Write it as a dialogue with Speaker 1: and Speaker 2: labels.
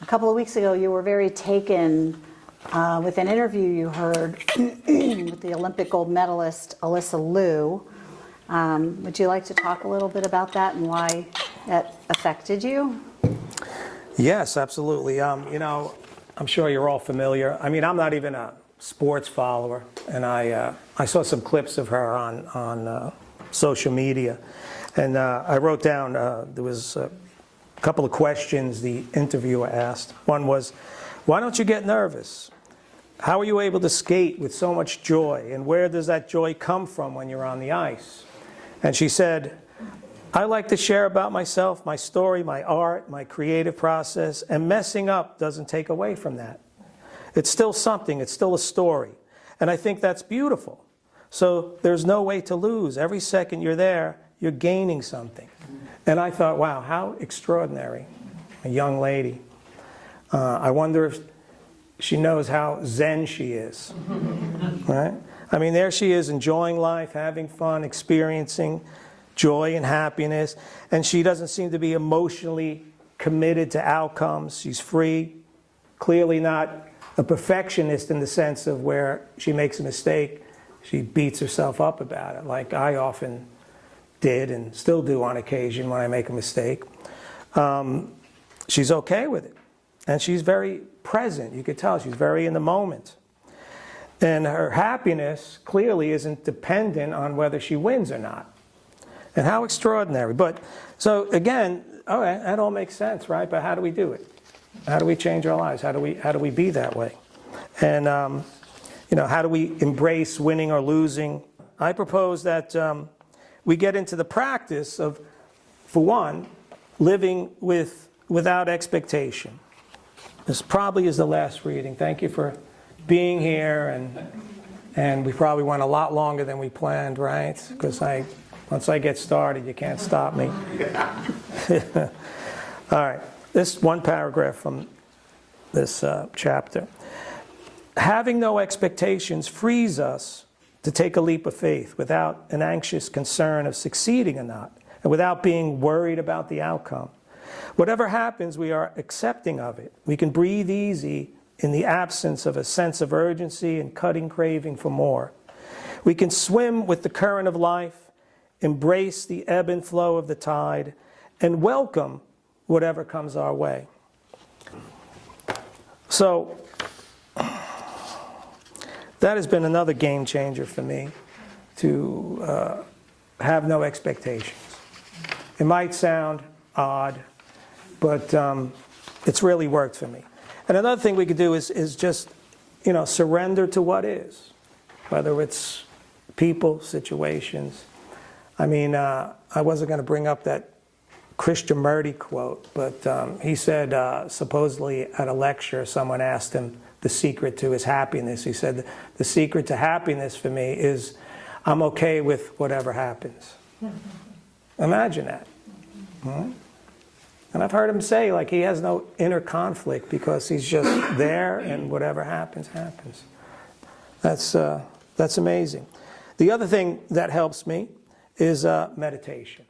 Speaker 1: A couple of weeks ago, you were very taken with an interview you heard with the Olympic gold medalist Alysa. Would you like to talk a little bit about that and why that affected you?
Speaker 2: Yes, absolutely. You know, I'm sure you're all familiar. I mean, I'm not even a sports follower, and I saw some clips of her on social media, and I wrote down there was a couple of questions the interviewer asked. One was, why don't you get nervous? How are you able to skate with so much joy? And where does that joy come from when you're on the ice? And she said, I like to share about myself, my story, my art, my creative process, and messing up doesn't take away from that. It's still something, it's still a story. And I think that's beautiful. So there's no way to lose. Every second you're there, you're gaining something. And I thought, wow, how extraordinary, a young lady. I wonder if she knows how zen she is, right? I mean, there she is enjoying life, having fun, experiencing joy and happiness, and she doesn't seem to be emotionally committed to outcomes. She's free, clearly not a perfectionist in the sense of where she makes a mistake, she beats herself up about it, like I often did and still do on occasion when I make a mistake. She's okay with it. And she's very present. You could tell she's very in the moment. And her happiness clearly isn't dependent on whether she wins or not. And how extraordinary. But so again, all right, that all makes sense, right? But how do we do it? How do we change our lives? How do we be that way? And you know, how do we embrace winning or losing? I propose that we get into the practice of, for one, living without expectation. This probably is the last reading. Thank you for being here, and we probably went a lot longer than we planned, right? Because once I get started, you can't stop me. All right, this one paragraph from this chapter. Having no expectations frees us to take a leap of faith without an anxious concern of succeeding or not, and without being worried about the outcome. Whatever happens, we are accepting of it. We can breathe easy in the absence of a sense of urgency and cutting craving for more. We can swim with the current of life, embrace the ebb and flow of the tide, and welcome whatever comes our way. So, that has been another game changer for me, to have no expectations. It might sound odd, but it's really worked for me. And another thing we could do is just, you know, surrender to what is, whether it's people, situations. I mean, I wasn't going to bring up that Krishnamurti quote, but he said, supposedly at a lecture, someone asked him the secret to his happiness. He said, the secret to happiness for me is I'm okay with whatever happens. Imagine that. Hmm? And I've heard him say, like, he has no inner conflict because he's just there and whatever happens, happens. That's amazing. The other thing that helps me is meditation.